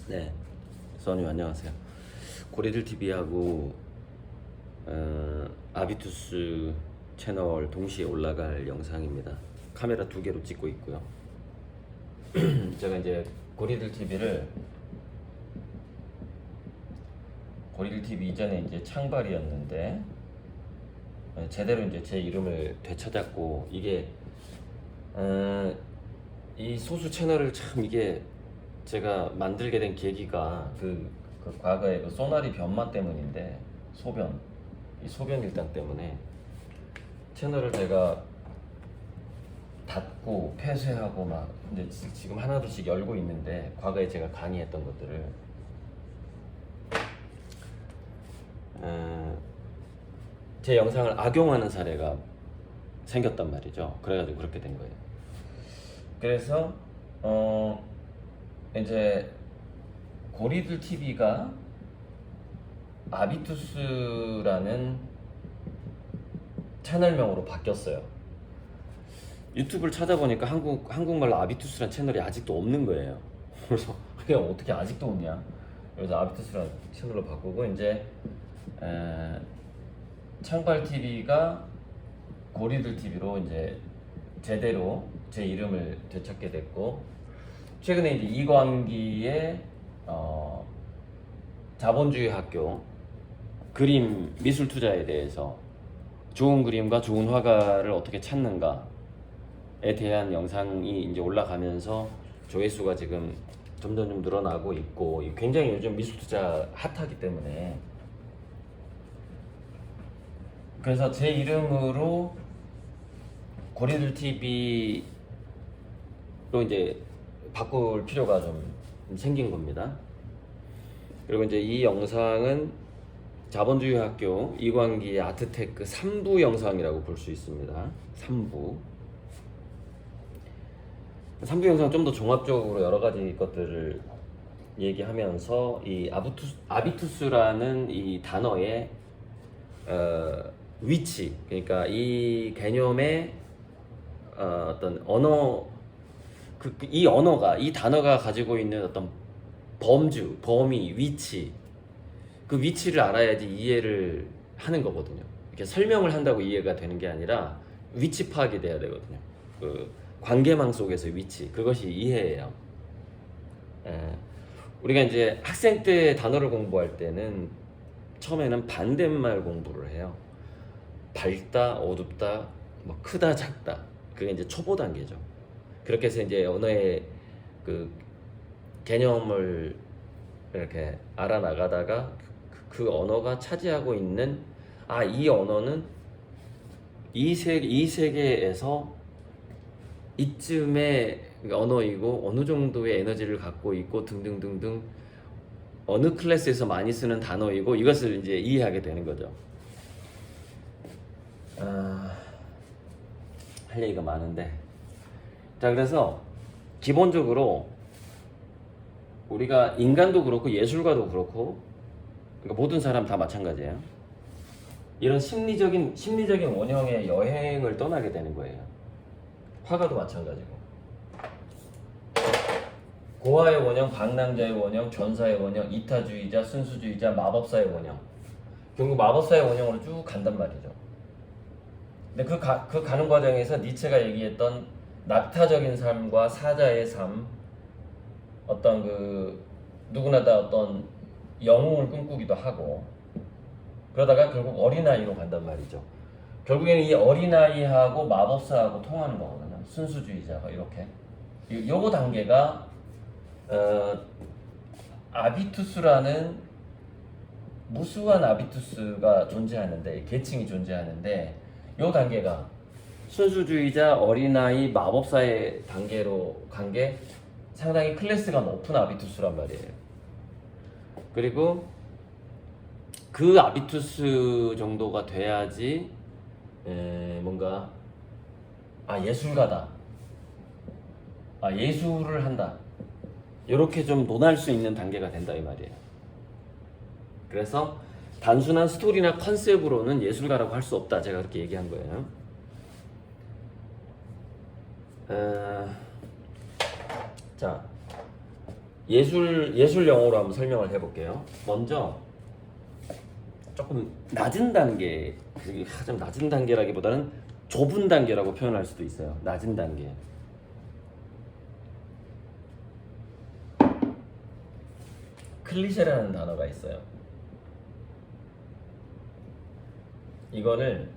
네, 선유 안녕하세요. 고리들 TV하고 아비투스 채널 동시에 올라갈 영상입니다. 카메라 두 개로 찍고 있고요. 제가 이제 고리들 TV 이전에 이제 창발이었는데 제대로 이제 제 이름을 되찾았고, 이게 이 소수 채널을 참 이게 제가 만들게 된 계기가 그 과거에 그 소나리 변마 때문인데, 이 소변 일당 때문에 채널을 제가 닫고 폐쇄하고 막 이제 지금 하나둘씩 열고 있는데, 과거에 제가 강의했던 것들을 제 영상을 악용하는 사례가 생겼단 말이죠. 그래가지고 그렇게 된 거예요. 그래서 이제 고리들 TV가 아비투스라는 채널명으로 바뀌었어요. 유튜브를 찾아보니까 한국말로 아비투스라는 채널이 아직도 없는 거예요. 그래서 그냥 어떻게 아직도 없냐? 그래서 아비투스라는 채널로 바꾸고, 이제 창발 TV가 고리들 TV로 이제 제대로 제 이름을 되찾게 됐고, 최근에 이제 이광기의 자본주의 학교 그림 미술 투자에 대해서 좋은 그림과 좋은 화가를 어떻게 찾는가에 대한 영상이 이제 올라가면서 조회수가 지금 점점 좀 늘어나고 있고, 굉장히 요즘 미술 투자 핫하기 때문에, 그래서 제 이름으로 고리들 TV로 이제 바꿀 필요가 좀 생긴 겁니다. 그리고 이제 이 영상은 자본주의 학교 이광기의 아트테크 3부 영상이라고 볼 수 있습니다. 3부 영상 좀 더 종합적으로 여러 가지 것들을 얘기하면서, 이 아비투스라는 이 단어의 위치, 그러니까 이 개념의 어떤 언어, 이 언어가, 이 단어가 가지고 있는 어떤 범위, 위치, 그 위치를 알아야지 이해를 하는 거거든요. 이렇게 설명을 한다고 이해가 되는 게 아니라 위치 파악이 돼야 되거든요. 그 관계망 속에서의 위치, 그것이 이해예요. 우리가 이제 학생 때 단어를 공부할 때는 처음에는 반대말 공부를 해요. 밝다, 어둡다, 뭐 크다, 작다. 그게 이제 초보 단계죠. 그렇게 해서 이제 언어의 그 개념을 이렇게 알아나가다가 그 언어가 차지하고 있는, 이 언어는 이 세계에서 이쯤의 언어이고 어느 정도의 에너지를 갖고 있고 등등등등, 어느 클래스에서 많이 쓰는 단어이고, 이것을 이제 이해하게 되는 거죠. 할 얘기가 많은데, 자, 그래서 기본적으로 우리가 인간도 그렇고 예술가도 그렇고, 그러니까 모든 사람 다 마찬가지예요. 이런 심리적인 원형의 여행을 떠나게 되는 거예요. 화가도 마찬가지고, 고아의 원형, 방랑자의 원형, 전사의 원형, 이타주의자, 순수주의자, 마법사의 원형, 결국 마법사의 원형으로 쭉 간단 말이죠. 근데 그 가는 과정에서 니체가 얘기했던 낙타적인 삶과 사자의 삶, 어떤 누구나 다 어떤 영웅을 꿈꾸기도 하고, 그러다가 결국 어린아이로 간단 말이죠. 결국에는 이 어린아이하고 마법사하고 통하는 거거든요. 순수주의자가 이렇게. 요거 단계가 아비투스라는 무수한 아비투스가 존재하는데, 계층이 존재하는데, 요 단계가 순수주의자, 어린아이, 마법사의 단계로 간 게 상당히 클래스가 높은 아비투스란 말이에요. 그리고 그 아비투스 정도가 돼야지 뭔가 예술가다, 예술을 한다, 이렇게 좀 논할 수 있는 단계가 된다 이 말이에요. 그래서 단순한 스토리나 컨셉으로는 예술가라고 할 수 없다, 제가 그렇게 얘기한 거예요. 자, 예술 영어로 한번 설명을 해볼게요. 먼저 조금 낮은 단계, 가장 낮은 단계라기보다는 좁은 단계라고 표현할 수도 있어요. 낮은 단계. 클리셰라는 단어가 있어요. 이거를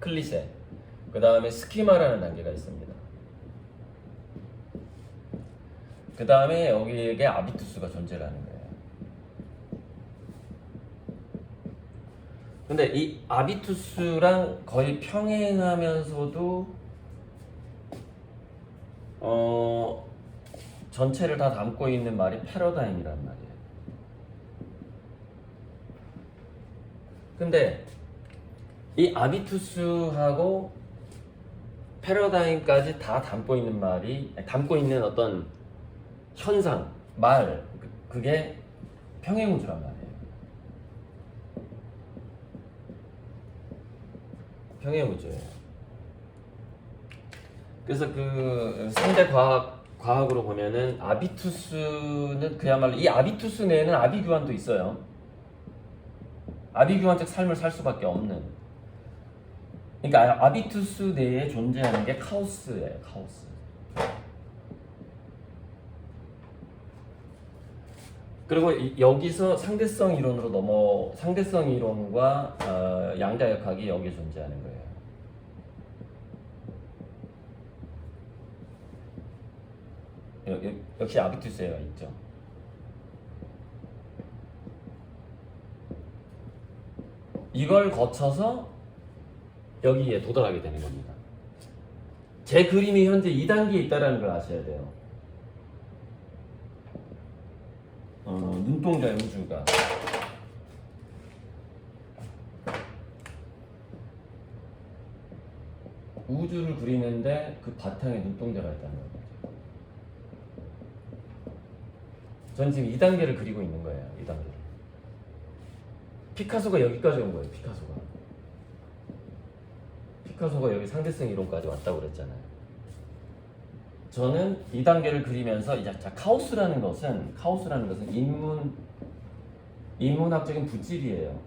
클리셰, 그 다음에 스키마라는 단계가 있습니다. 그 다음에 여기에 아비투스가 존재를 하는 거예요. 근데 이 아비투스랑 거의 평행하면서도 전체를 다 담고 있는 말이 패러다임이란 말이에요. 근데 이 아비투스하고 패러다임까지 다 담고 있는 어떤 현상, 그게 평행우주란 말이에요. 평행우주예요. 그래서 그 상대 과학으로 보면은 아비투스는 그야말로 이 아비투스 내에는 아비규환도 있어요. 아비규환적 삶을 살 수밖에 없는. 그러니까 아비투스 내에 존재하는 게 카오스예요. 카오스. 그리고 여기서 상대성 이론과 양자역학이 여기에 존재하는 거예요. 역시 아비투스가 있죠. 이걸 거쳐서 여기에 도달하게 되는 겁니다. 제 그림이 현재 2단계에 있다는 걸 아셔야 돼요. 눈동자의 우주가 우주를 그리는데 그 바탕에 눈동자가 있다는 거죠. 전 지금 2단계를 그리고 있는 거예요. 2단계를. 피카소가 여기까지 온 거예요. 피카소가 여기 상대성 이론까지 왔다고 그랬잖아요. 저는 2단계를 그리면서 이제 카오스라는 것은 인문학적인 부질이에요.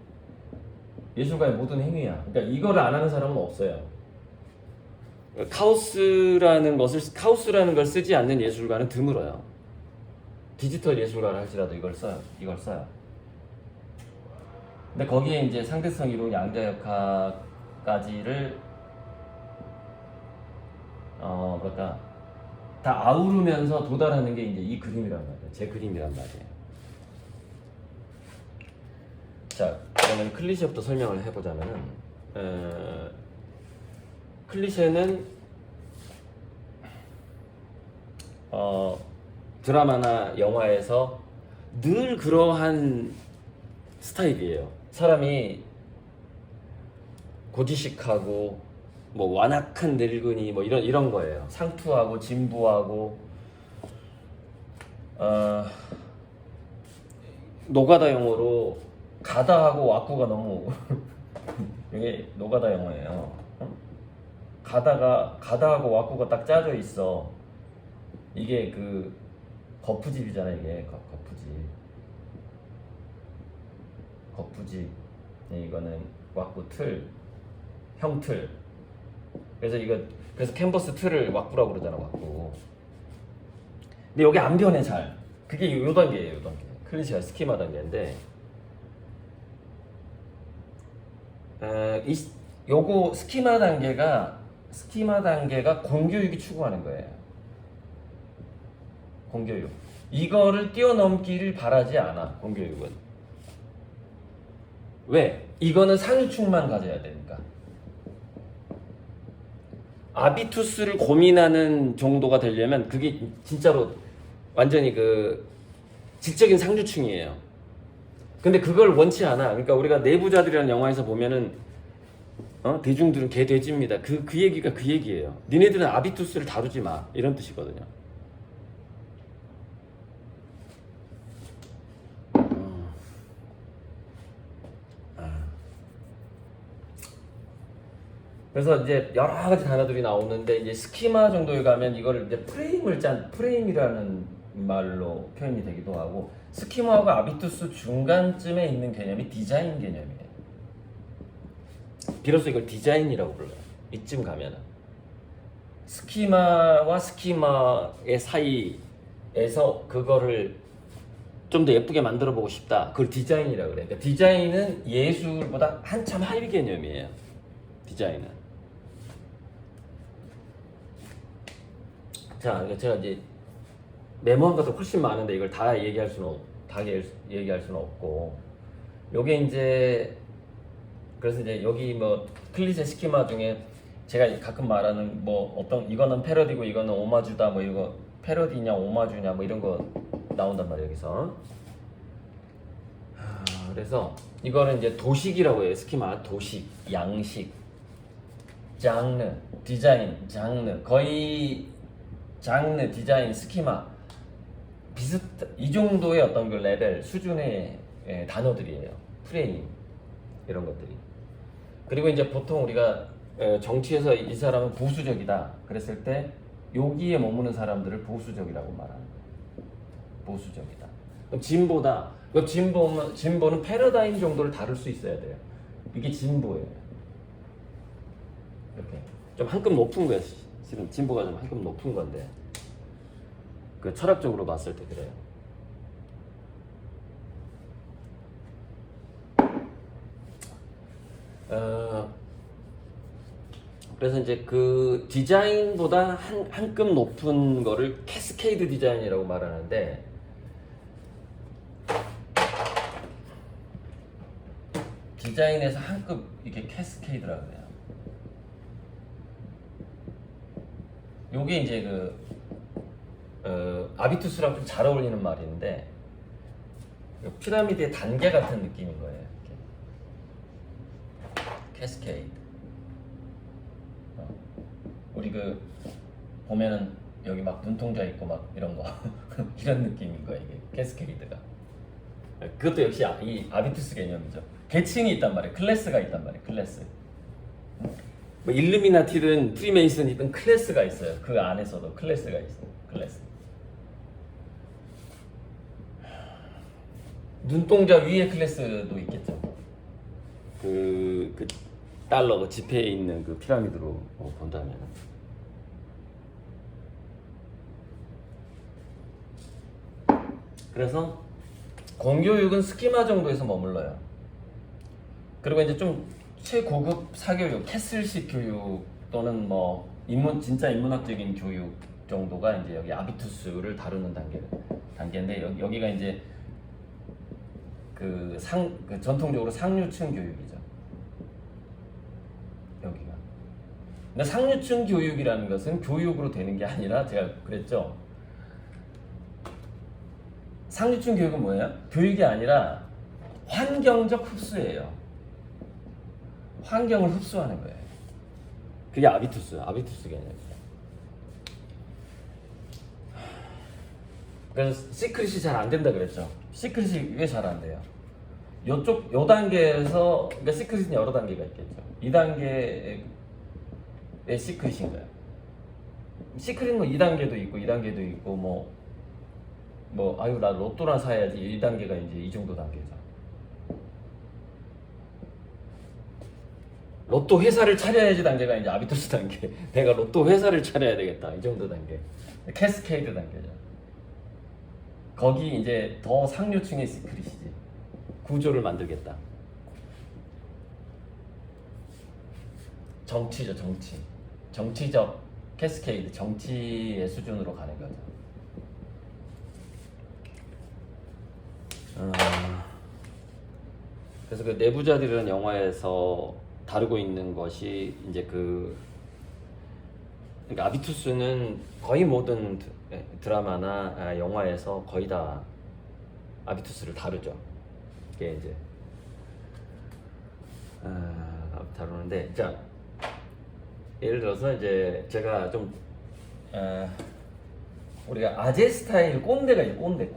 예술가의 모든 행위야. 그러니까 이거를 안 하는 사람은 없어요. 카오스라는 걸 쓰지 않는 예술가는 드물어요. 디지털 예술가를 할지라도 이걸 써요. 근데 거기에 이제 상대성 이론, 양자역학까지를 다 아우르면서 도달하는 게 이제 이 그림이란 말이에요. 제 그림이란 말이에요. 자, 그러면 클리셰부터 설명을 해보자면은, 클리셰는 드라마나 영화에서 늘 그러한 스타일이에요. 사람이 고지식하고 뭐 완악한 늙은이 뭐 이런 거예요. 상투하고 진부하고 노가다 용어로 가다하고 와꾸가 너무 이게 노가다 용어예요. 가다하고 와꾸가 딱 짜져 있어. 이게 그 거푸집이잖아. 이게 거푸집. 이거는 와꾸 틀, 형틀. 그래서 캔버스 틀을 와꾸라고 그러잖아. 와꾸. 근데 여기 안 변해 잘. 그게 요 단계예요. 요 단계. 클리셰가 스키마 단계인데, 요거 스키마 단계가 공교육이 추구하는 거예요. 공교육. 이거를 뛰어넘기를 바라지 않아. 공교육은. 왜? 이거는 상유충만 가져야 되니까. 아비투스를 고민하는 정도가 되려면 그게 진짜로 완전히 그 질적인 상류층이에요. 근데 그걸 원치 않아. 그러니까 우리가 내부자들이라는 영화에서 보면은 대중들은 개돼지입니다. 그 얘기가 그 얘기예요. 니네들은 아비투스를 다루지 마. 이런 뜻이거든요. 그래서 이제 여러 가지 단어들이 나오는데 이제 스키마 정도에 가면 이거를 이제 프레임이라는 말로 표현이 되기도 하고, 스키마하고 아비투스 중간쯤에 있는 개념이 디자인 개념이에요. 비로소 이걸 디자인이라고 불러요. 이쯤 가면은 스키마와 스키마의 사이에서 그거를 좀 더 예쁘게 만들어 보고 싶다. 그걸 디자인이라고 그래요. 그러니까 디자인은 예술보다 한참 하위 개념이에요. 디자인은. 자, 제가 이제 메모한 것도 훨씬 많은데 이걸 다 얘기할 수는 없고, 요게 이제 그래서 이제 여기 뭐 클리셰 스키마 중에 제가 가끔 말하는 뭐 어떤 이거는 패러디고 이거는 오마주다, 뭐 이거 패러디냐 오마주냐 뭐 이런 거 나온단 말이에요. 여기서 그래서 이거는 이제 도식이라고 해요. 스키마 도식, 양식, 장르, 디자인, 장르, 거의 장르, 디자인, 스키마 이 정도의 어떤 그 레벨 수준의 단어들이에요. 프레임 이런 것들이. 그리고 이제 보통 우리가 정치에서 이 사람은 보수적이다 그랬을 때 여기에 머무는 사람들을 보수적이라고 말하는 거예요. 보수적이다. 그럼 진보다. 그럼 진보는 패러다임 정도를 다룰 수 있어야 돼요. 이게 진보예요. 이렇게 좀 한 급 높은 거예요. 지금 진보가 좀 한 급 높은 건데, 그 철학적으로 봤을 때 그래요. 그래서 이제 그 디자인보다 한 급 높은 거를 캐스케이드 디자인이라고 말하는데, 디자인에서 한 급 이게 캐스케이드라고 해요. 요게 이제 아비투스랑 좀 잘 어울리는 말인데, 피라미드의 단계 같은 느낌인 거예요. 이렇게. 캐스케이드. 우리 보면은 여기 막 눈동자 있고 막 이런 거 이런 느낌인 거예요. 이게 캐스케이드가. 그것도 역시 이 아비투스 개념이죠. 계층이 있단 말이에요. 클래스가 있단 말이에요. 클래스. 뭐 일루미나티든 프리메이슨이든 클래스가 있어요. 그 안에서도 클래스가 있어요. 클래스. 눈동자 위에 클래스도 있겠죠. 그 달러 그 지폐에 있는 그 피라미드로 본다면. 그래서 공교육은 스키마 정도에서 머물러요. 그리고 이제 좀 최고급 사교육, 캐슬식 교육 또는 뭐 진짜 인문학적인 교육 정도가 이제 여기 아비투스를 다루는 단계인데, 여기가 이제 전통적으로 상류층 교육이죠. 여기가. 근데 상류층 교육이라는 것은 교육으로 되는 게 아니라, 제가 그랬죠. 상류층 교육은 뭐예요? 교육이 아니라 환경적 흡수예요. 환경을 흡수하는 거예요. 그게 아비투스 개념이에요. 그래서 시크릿이 잘 안 된다 그랬죠. 시크릿이 왜 잘 안 돼요? 요 단계에서, 그러니까 시크릿은 여러 단계가 있겠죠. 2단계의 시크릿인 거예요. 시크릿 뭐 2단계도 있고 2단계도 있고 아유 나 로또나 사야지 1단계가 이제 이 정도 단계죠. 로또 회사를 차려야지 단계가 이제 아비투스 단계. 내가 로또 회사를 차려야 되겠다. 이 정도 단계. 캐스케이드 단계죠. 거기 이제 더 상류층의 시크릿이지. 구조를 만들겠다. 정치죠, 정치. 정치적 캐스케이드, 정치의 수준으로 가는 거죠. 그래서 그 내부자들이라는 영화에서 다루고 있는 것이 이제 그러니까 아비투스는 거의 모든 드라마나 영화에서 거의 다 아비투스를 다루죠. 이게 이제 다루는데, 자 예를 들어서 이제 제가 좀 우리가 아재 스타일 꼰대가 있어요. 꼰대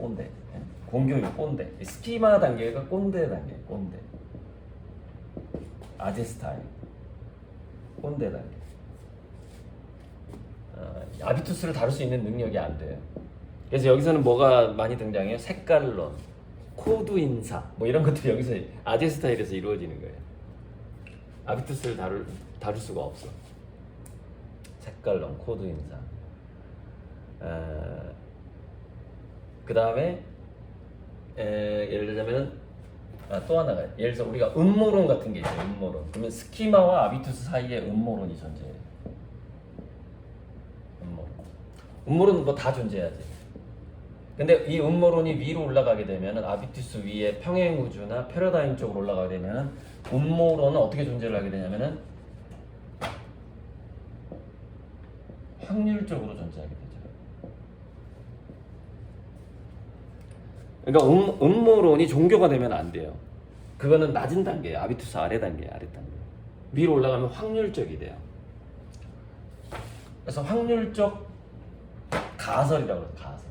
공교육 꼰대, 스키마 단계가 꼰대 단계, 꼰대 아재 스타일 꼰대 단계. 아비투스를 다룰 수 있는 능력이 안 돼요. 그래서 여기서는 뭐가 많이 등장해요? 색깔론, 코드 인사 뭐 이런 것들이 여기서 아재 스타일에서 이루어지는 거예요. 아비투스를 다룰 수가 없어. 색깔론, 코드 인사. 그 다음에 예를 들자면은 또 하나가 예를 들어서 우리가 음모론 같은 게 있어요. 음모론. 그러면 스키마와 아비투스 사이에 음모론이 존재해요. 음모론은 뭐 다 존재하지. 근데 이 음모론이 위로 올라가게 되면은 아비투스 위에 평행우주나 패러다임 쪽으로 올라가게 되면은 음모론은 어떻게 존재를 하게 되냐면은 확률적으로 존재하게 되죠. 그러니까 음모론이 종교가 되면 안 돼요. 그거는 낮은 단계예요. 아비투스 아래 단계, 아래 단계. 위로 올라가면 확률적이 돼요. 그래서 확률적 가설이라고 해요. 가설.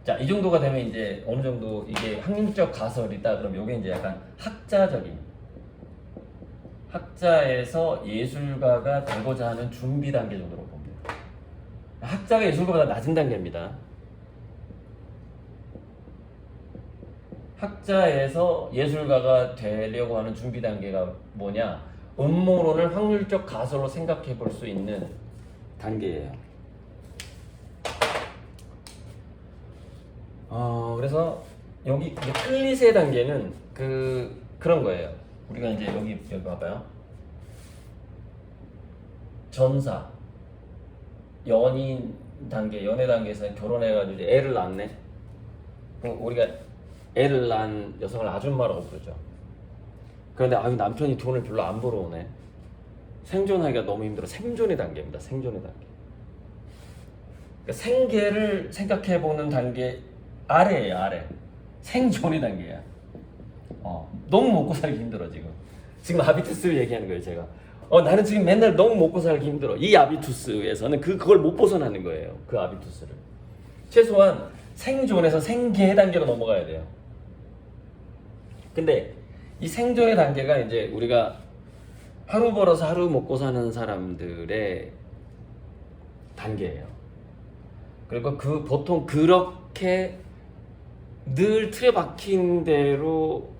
자, 이 정도가 되면 이제 어느 정도 이게 확률적 가설이다. 그럼 요게 이제 약간 학자적인, 학자에서 예술가가 되고자 하는 준비 단계 정도로 봅니다. 학자가 예술가보다 낮은 단계입니다. 학자에서 예술가가 되려고 하는 준비 단계가 뭐냐? 음모론을 확률적 가설로 생각해 볼 수 있는 단계예요. 그래서 여기 클리세 단계는 그런 거예요. 우리가 이제 여기 봐봐요. 전사, 연인 단계, 연애 단계에서 결혼해가지고 이제 애를 낳네. 우리가 애를 낳은 여성을 아줌마라고 부르죠. 그런데 남편이 돈을 별로 안 벌어오네. 생존하기가 너무 힘들어. 생존의 단계입니다. 생존의 단계. 그러니까 생계를 생각해보는 단계 아래예요. 아래. 생존의 단계야. 너무 먹고 살기 힘들어 지금 아비투스를 얘기하는 거예요. 제가 나는 지금 맨날 너무 먹고 살기 힘들어. 이 아비투스에서는 그걸 못 벗어나는 거예요. 그 아비투스를 최소한 생존에서 생계의 단계로 넘어가야 돼요. 근데 이 생존의 단계가 이제 우리가 하루 벌어서 하루 먹고 사는 사람들의 단계예요. 그리고 보통 그렇게 늘 틀에 박힌 대로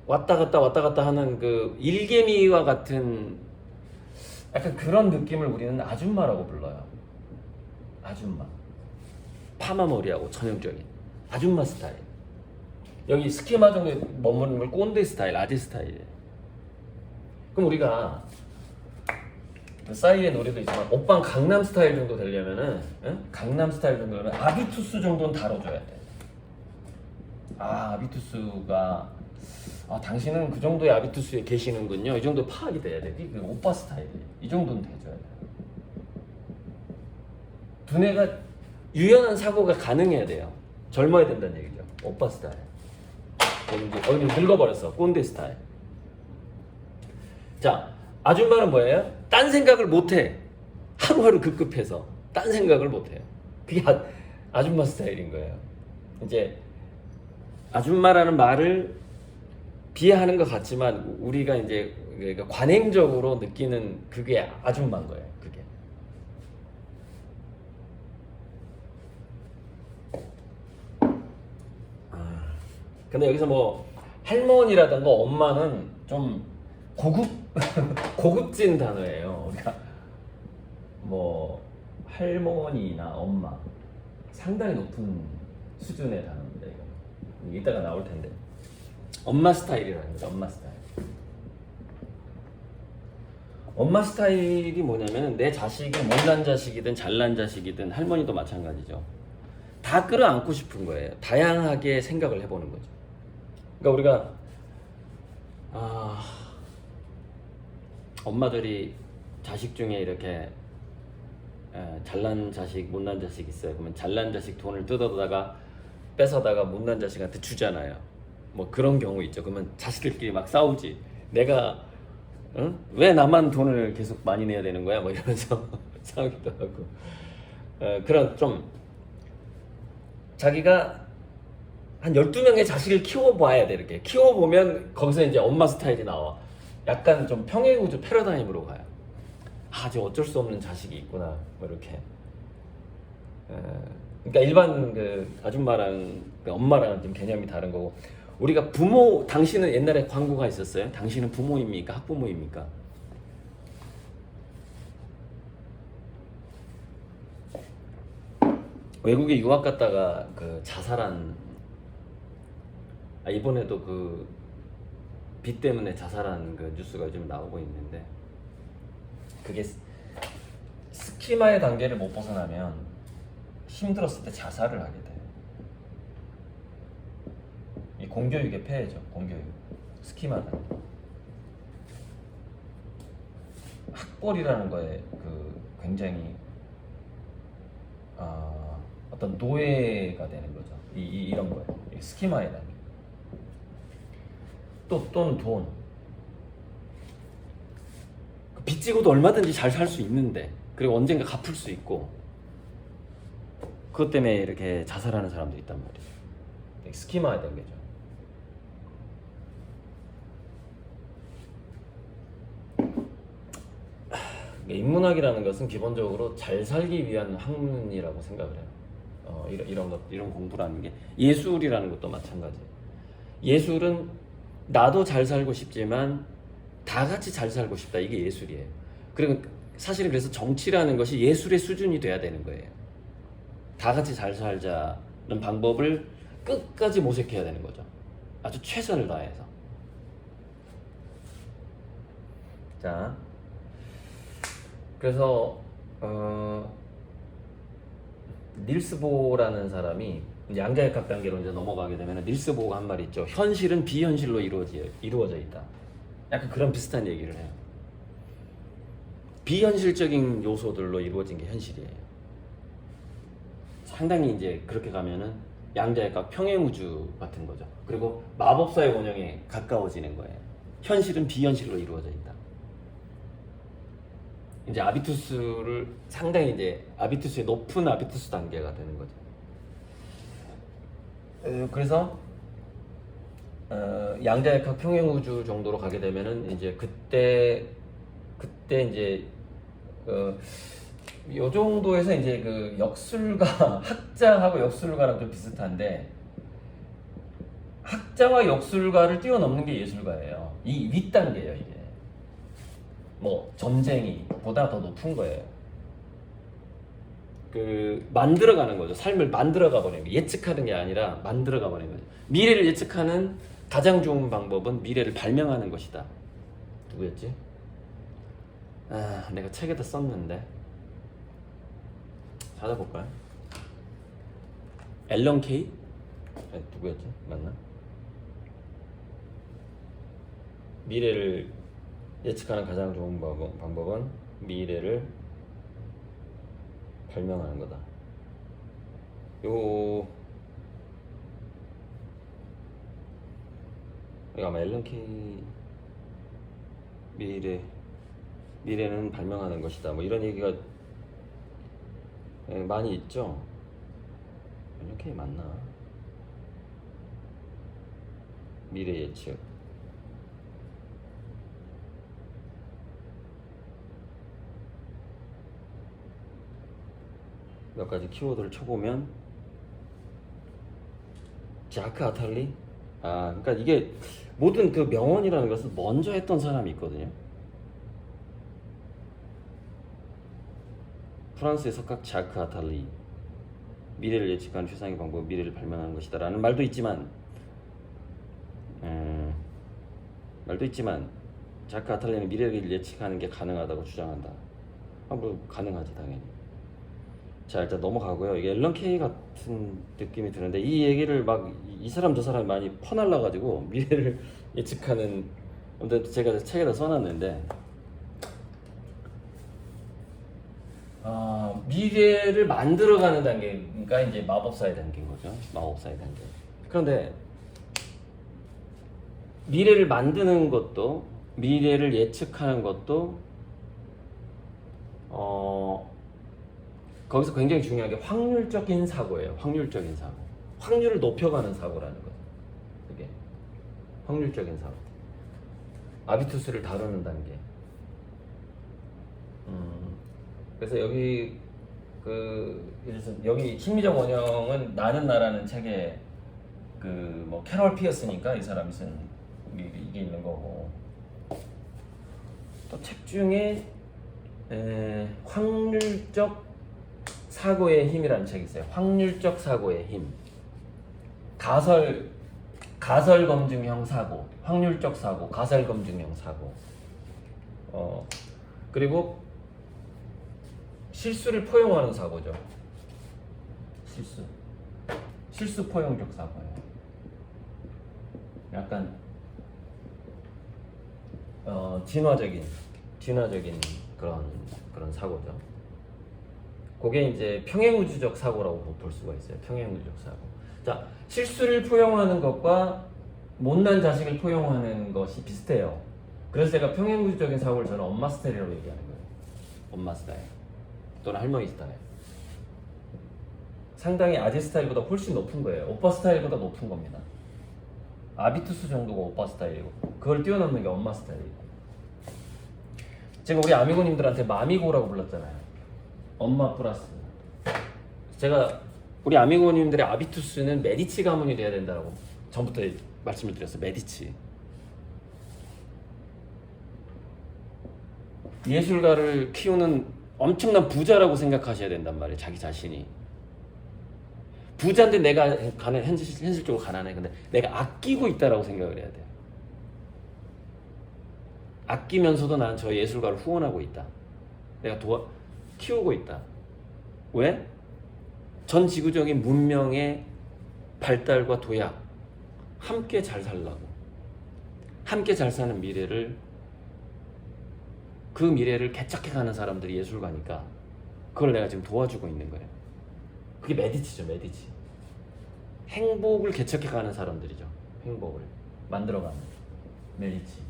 왔다 갔다 하는 그 일개미와 같은 약간 그런 느낌을 우리는 아줌마라고 불러요. 아줌마. 파마 머리하고 전형적인 아줌마 스타일. 여기 스키마 정도에 머무르는 걸 꼰대 스타일, 아재 스타일이에요. 그럼 우리가 싸이의 노래도 있지만 오빤 강남 스타일 정도 되려면은 강남 스타일 정도면 아비투스 정도는 다뤄줘야 돼. 아비투스가 당신은 그 정도의 아비투스에 계시는군요. 이 정도 파악이 돼야 돼. 그 오빠 스타일이에요. 이 정도는 돼줘야 돼. 두뇌가 유연한 사고가 가능해야 돼요. 젊어야 된다는 얘기죠. 오빠 스타일. 늙어버렸어. 꼰대 스타일. 자, 아줌마는 뭐예요? 딴 생각을 못해. 하루하루 급급해서 딴 생각을 못해요. 그게 아줌마 스타일인 거예요. 이제 아줌마라는 말을 비하하는 것 같지만 우리가 이제 그러니까 관행적으로 느끼는 그게 아줌마인 거예요. 그게. 근데 여기서 뭐 할머니라든가 엄마는 좀 고급진 단어예요. 우리가 뭐 할머니나 엄마 상당히 높은 수준의 단어입니다. 이거 이따가 나올 텐데 엄마 스타일이라는 거죠. 엄마 스타일. 엄마 스타일이 뭐냐면 내 자식이 못난 자식이든 잘난 자식이든 할머니도 마찬가지죠. 다 끌어안고 싶은 거예요. 다양하게 생각을 해보는 거죠. 그러니까 우리가 엄마들이 자식 중에 이렇게 잘난 자식, 못난 자식 있어요. 그러면 잘난 자식 돈을 뜯어다가 뺏어다가 못난 자식한테 주잖아요. 뭐 그런 경우 있죠. 그러면 자식들끼리 막 싸우지. 내가 왜 나만 돈을 계속 많이 내야 되는 거야? 뭐 이러면서 싸우기도 하고. 그런 좀 자기가 한 12명의 자식을 키워봐야 돼. 이렇게 키워보면 거기서 이제 엄마 스타일이 나와. 약간 좀 평행우주 패러다임으로 가요. 저 어쩔 수 없는 자식이 있구나. 뭐 이렇게. 그러니까 일반 그 아줌마랑 그 엄마랑 좀 개념이 다른 거고, 우리가 부모, 당신은 옛날에 광고가 있었어요. 당신은 부모입니까? 학부모입니까? 외국에 유학 갔다가 그 자살한, 이번에도 그 빚 때문에 자살한 그 뉴스가 요즘 나오고 있는데, 그게 스키마의 단계를 못 벗어나면 힘들었을 때 자살을 하게 돼. 이 공교육의 폐해죠. 공교육. 스키마는 학벌이라는 거에 그 굉장히 어떤 노예가 되는 거죠. 이런 거에 스키마의 단계. 또는 돈. 빚지고도 얼마든지 잘 살 수 있는데, 그리고 언젠가 갚을 수 있고, 그것 때문에 이렇게 자살하는 사람도 있단 말이에요. 스키마의 단계죠. 인문학이라는 것은 기본적으로 잘 살기 위한 학문이라고 생각을 해요. 이런 공부라는 게, 예술이라는 것도 마찬가지예요. 예술은 나도 잘 살고 싶지만 다 같이 잘 살고 싶다, 이게 예술이에요. 그리고 사실은 그래서 정치라는 것이 예술의 수준이 돼야 되는 거예요. 다 같이 잘 살자는 방법을 끝까지 모색해야 되는 거죠. 아주 최선을 다해서. 자, 그래서 닐스 보라는 사람이 양자역학 단계로 이제 넘어가게 되면, 닐스 보가 한 말이 있죠. 현실은 비현실로 이루어져 있다. 약간 그런 비슷한 얘기를 해요. 비현실적인 요소들로 이루어진 게 현실이에요. 상당히 이제 그렇게 가면은 양자역학 평행우주 같은 거죠. 그리고 마법사의 원형에 가까워지는 거예요. 현실은 비현실로 이루어져 있다. 이제 아비투스를 상당히 이제 아비투스의 높은 아비투스 단계가 되는 거죠. 그래서 양자역학 평행우주 정도로 가게 되면은 이제 그때 이제 요 정도에서 이제 그 역술가 학자하고 역술가랑 좀 비슷한데, 학자와 역술가를 뛰어넘는 게 예술가예요. 이 윗단계예요. 이게 뭐 점쟁이보다 더 높은 거예요. 그 만들어가는 거죠. 삶을 만들어가 버리는 거. 예측하는 게 아니라 만들어가 버리는 거죠. 미래를 예측하는 가장 좋은 방법은 미래를 발명하는 것이다. 누구였지? 내가 책에다 썼는데 찾아볼까요? 앨런 케이? 누구였지? 맞나? 미래를 예측하는 가장 좋은 방법은 미래를 발명하는 거다. 이거 아마 앨런 케이, 미래는 발명하는 것이다, 뭐 이런 얘기가 많이 있죠. 앨런 케이 맞나? 미래 예측. 몇 가지 키워드를 쳐보면, 자크 아탈리? 그러니까 이게 모든 그 명언이라는 것을 먼저 했던 사람이 있거든요. 프랑스의 석학 자크 아탈리. 미래를 예측하는 최상의 방법은 미래를 발명하는 것이다 라는 말도 있지만 자크 아탈리는 미래를 예측하는 게 가능하다고 주장한다. 뭐 가능하지 당연히. 자, 일단 넘어가고요. 이게 앨런 케이 같은 느낌이 드는데, 이 얘기를 막 이 사람 저 사람이 많이 퍼날라가지고 미래를 예측하는, 근데 제가 책에다 써놨는데, 미래를 만들어가는 단계가 이제 마법사의 단계인 거죠. 마법사의 단계. 그런데 미래를 만드는 것도, 미래를 예측하는 것도 거기서 굉장히 중요한 게 확률적인 사고예요. 확률적인 사고. 확률을 높여가는 사고라는 거죠. 그게 확률적인 사고. 아비투스를 다루는 단계. 그래서 여기 그래서 여기 심리적 원형은 나는 나라는 책에 그 뭐 캐럴 피어스니까 이 사람이 쓴 이게 있는 거고, 또 책 중에 확률적 사고의 힘이라는 책이 있어요. 확률적 사고의 힘. 가설 검증형 사고, 확률적 사고, 가설 검증형 사고. 그리고 실수를 포용하는 사고죠. 실수 포용적 사고예요. 약간 진화적인 그런 사고죠. 그게 이제 평행우주적 사고라고 볼 수가 있어요. 평행우주적 사고. 자, 실수를 포용하는 것과 못난 자식을 포용하는 것이 비슷해요. 그래서 제가 평행우주적인 사고를 저는 엄마 스타일이라고 얘기하는 거예요. 엄마 스타일 또는 할머니 스타일. 상당히 아재 스타일보다 훨씬 높은 거예요. 오빠 스타일보다 높은 겁니다. 아비투스 정도가 오빠 스타일이고, 그걸 뛰어넘는 게 엄마 스타일이고. 제가 우리 아미고님들한테 마미고라고 불렀잖아요. 엄마 플러스. 제가 우리 아미고님들의 아비투스는 메디치 가문이 돼야 된다고 전부터 말씀을 드렸어요. 메디치. 예술가를 키우는 엄청난 부자라고 생각하셔야 된단 말이에요. 자기 자신이. 부자인데 내가 현실적으로 가난해. 근데 내가 아끼고 있다라고 생각을 해야 돼요. 아끼면서도 나는 저 예술가를 후원하고 있다. 내가 키우고 있다. 왜? 전 지구적인 문명의 발달과 도약, 함께 잘 살라고. 함께 잘 사는 미래를, 그 미래를 개척해가는 사람들이 예술가니까 그걸 내가 지금 도와주고 있는 거예요. 그게 메디치죠, 메디치. 행복을 개척해가는 사람들이죠. 행복을 만들어가는 메디치.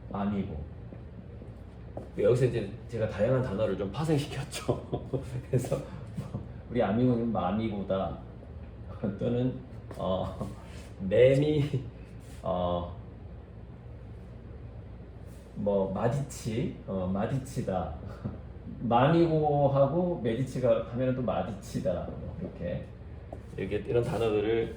마미고. 여기서 이제 제가 다양한 단어를 좀 파생시켰죠. 그래서 우리 아미고는 마미고다 또는 매미 뭐 마디치다. 마미고하고 메디치가 하면 또 마디치다. 뭐 이렇게 이런 단어들을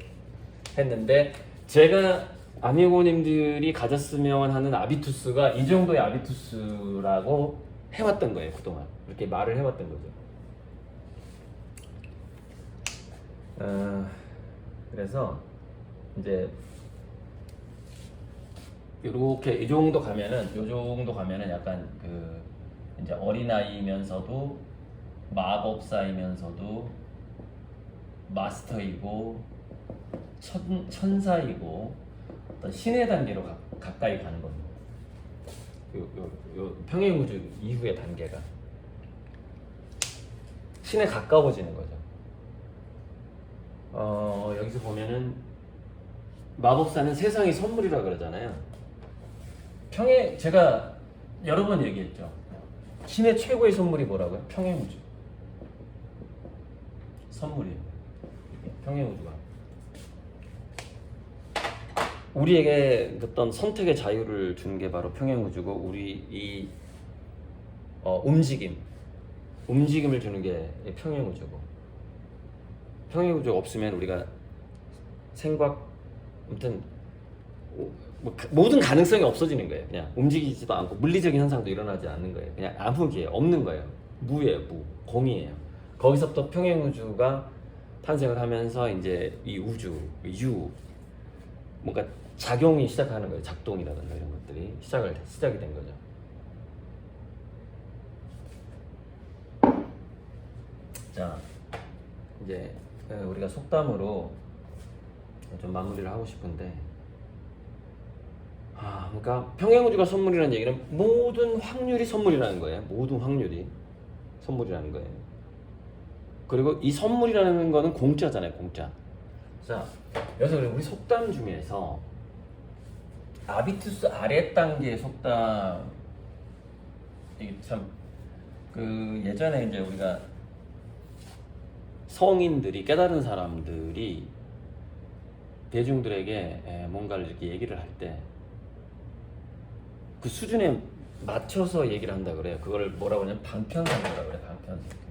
했는데, 제가 아미고님들이 가졌으면 하는 아비투스가 이 정도의 아비투스라고 해왔던 거예요. 그동안 이렇게 말을 해왔던 거죠. 그래서 이제 이렇게 이 정도 가면은 약간 그 이제 어린아이면서도 마법사이면서도 마스터이고 천사이고 어떤 신의 단계로 가까이 가는 겁니다. 요 평행우주 이후의 단계가 신에 가까워지는 거죠. 여기서 보면은 마법사는 세상의 선물이라 그러잖아요. 제가 여러 번 얘기했죠. 신의 최고의 선물이 뭐라고요? 평행우주. 선물이에요. 평행우주가 우리에게 어떤 선택의 자유를 주는 게 바로 평행우주고, 우리 이 움직임을 주는 게 평행우주고, 평행우주가 없으면 우리가 아무튼 모든 가능성이 없어지는 거예요. 그냥 움직이지도 않고 물리적인 현상도 일어나지 않는 거예요. 그냥 암흑이에요. 없는 거예요. 무예요. 공이에요. 거기서부터 평행우주가 탄생을 하면서 이제 이 우주, 뭔가 작용이 시작하는 거예요. 작동이라든가 이런 것들이 시작이 된 거죠. 자, 이제 우리가 속담으로 좀 마무리를 하고 싶은데, 그러니까 평행우주가 선물이라는 얘기는 모든 확률이 선물이라는 거예요. 모든 확률이 선물이라는 거예요. 그리고 이 선물이라는 거는 공짜잖아요. 공짜. 자, 그래서 우리 속담 중에서 아비투스 아래 단계 속담, 이게 참 그 예전에 이제 우리가 성인들이, 깨달은 사람들이 대중들에게 뭔가를 이렇게 얘기를 할 때 그 수준에 맞춰서 얘기를 한다 그래요. 그걸 뭐라고 하냐면 방편설교라고 그래요. 방편설교.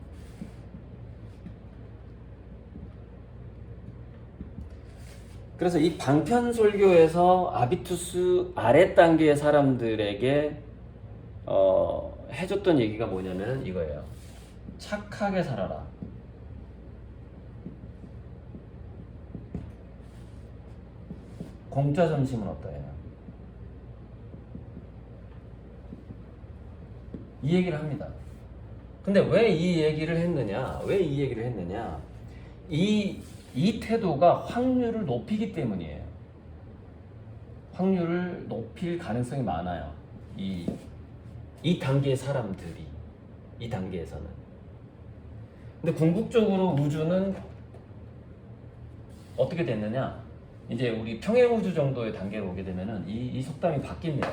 그래서 이 방편설교에서 아비투스 아래 단계의 사람들에게 해줬던 얘기가 뭐냐면 이거예요. 착하게 살아라. 공짜 점심은 어떠해요? 이 얘기를 합니다. 근데 왜 이 얘기를 했느냐? 왜 이 얘기를 했느냐? 이 태도가 확률을 높이기 때문이에요. 확률을 높일 가능성이 많아요. 이 단계의 사람들이, 이 단계에서는. 근데 궁극적으로 우주는 어떻게 됐느냐? 이제 우리 평행우주 정도의 단계로 오게 되면은 이 속담이 바뀝니다.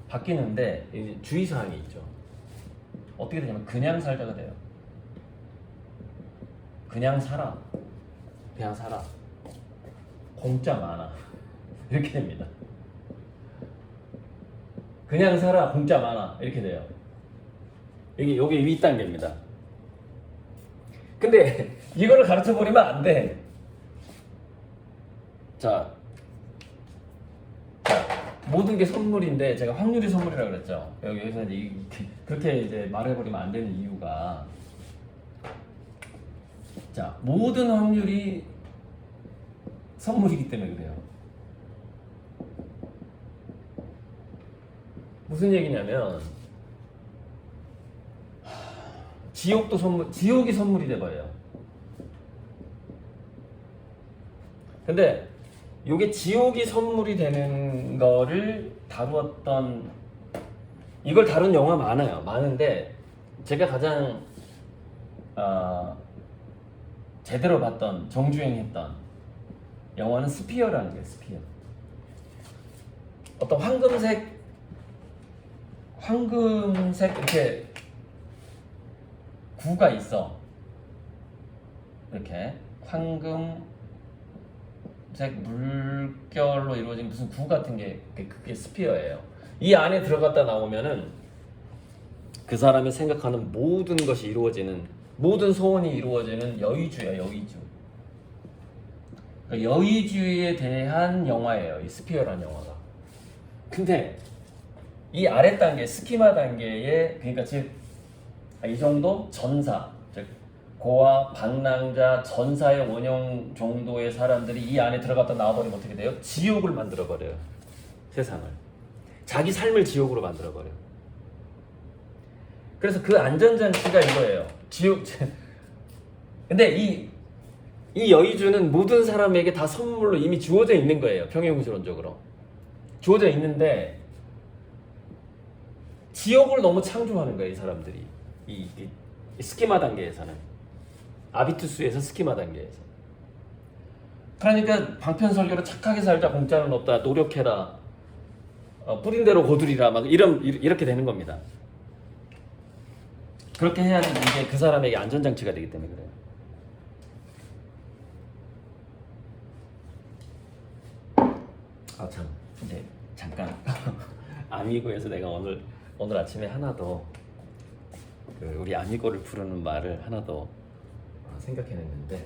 바뀌는데 이제 주의사항이 있죠. 어떻게 되냐면 그냥 살자가 돼요. 그냥 살아. 그냥 살아. 공짜 많아. 이렇게 됩니다. 그냥 살아. 공짜 많아. 이렇게 돼요. 요게 윗단계입니다. 근데 이거를 가르쳐 버리면 안 돼. 자, 모든 게 선물인데 제가 확률이 선물이라고 그랬죠. 여기서 이제 그렇게 이제 말해버리면 안 되는 이유가, 자, 모든 확률이 선물이기 때문에 그래요. 무슨 얘기냐면 지옥도 선물, 지옥이 선물이 돼버려요. 근데 요게 지옥이 선물이 되는 거를 다루었던, 이걸 다룬 영화 많아요. 많은데 제가 가장 제대로 봤던, 정주행했던 영화는 스피어라는 거예요. 스피어. 어떤 황금색 이렇게 구가 있어. 이렇게 황금색 물결로 이루어진 무슨 구 같은 게, 그게 스피어예요. 이 안에 들어갔다 나오면은 그 사람이 생각하는 모든 것이 이루어지는, 모든 소원이 이루어지는 여의주야. 여의주. 그러니까 여의주에 대한 영화예요. 이 스피어라는 영화가. 근데 이 아래 단계, 스키마 단계에, 그러니까 즉 이 정도 전사, 즉 고아, 방랑자, 전사의 원형 정도의 사람들이 이 안에 들어갔다 나와버리면 어떻게 돼요? 지옥을 만들어버려요. 세상을. 자기 삶을 지옥으로 만들어버려요. 그래서 그 안전장치가 이거예요. 지옥. 근데 이 여의주는 모든 사람에게 다 선물로 이미 주어져 있는 거예요. 평행우주론적으로. 주어져 있는데 지옥을 너무 창조하는 거예요. 이 사람들이. 이 스키마 단계에서는. 아비투스에서 스키마 단계에서. 그러니까 방편설교로 착하게 살자, 공짜는 없다, 노력해라, 뿌린 대로 거두리라, 막 이렇게 되는 겁니다. 그렇게 해야지 이게 그 사람에게 안전장치가 되기 때문에 그래요. 아 참, 이제 잠깐 아미고에서 내가 오늘 아침에 하나 더 우리 아미고를 부르는 말을 하나 더 생각해냈는데,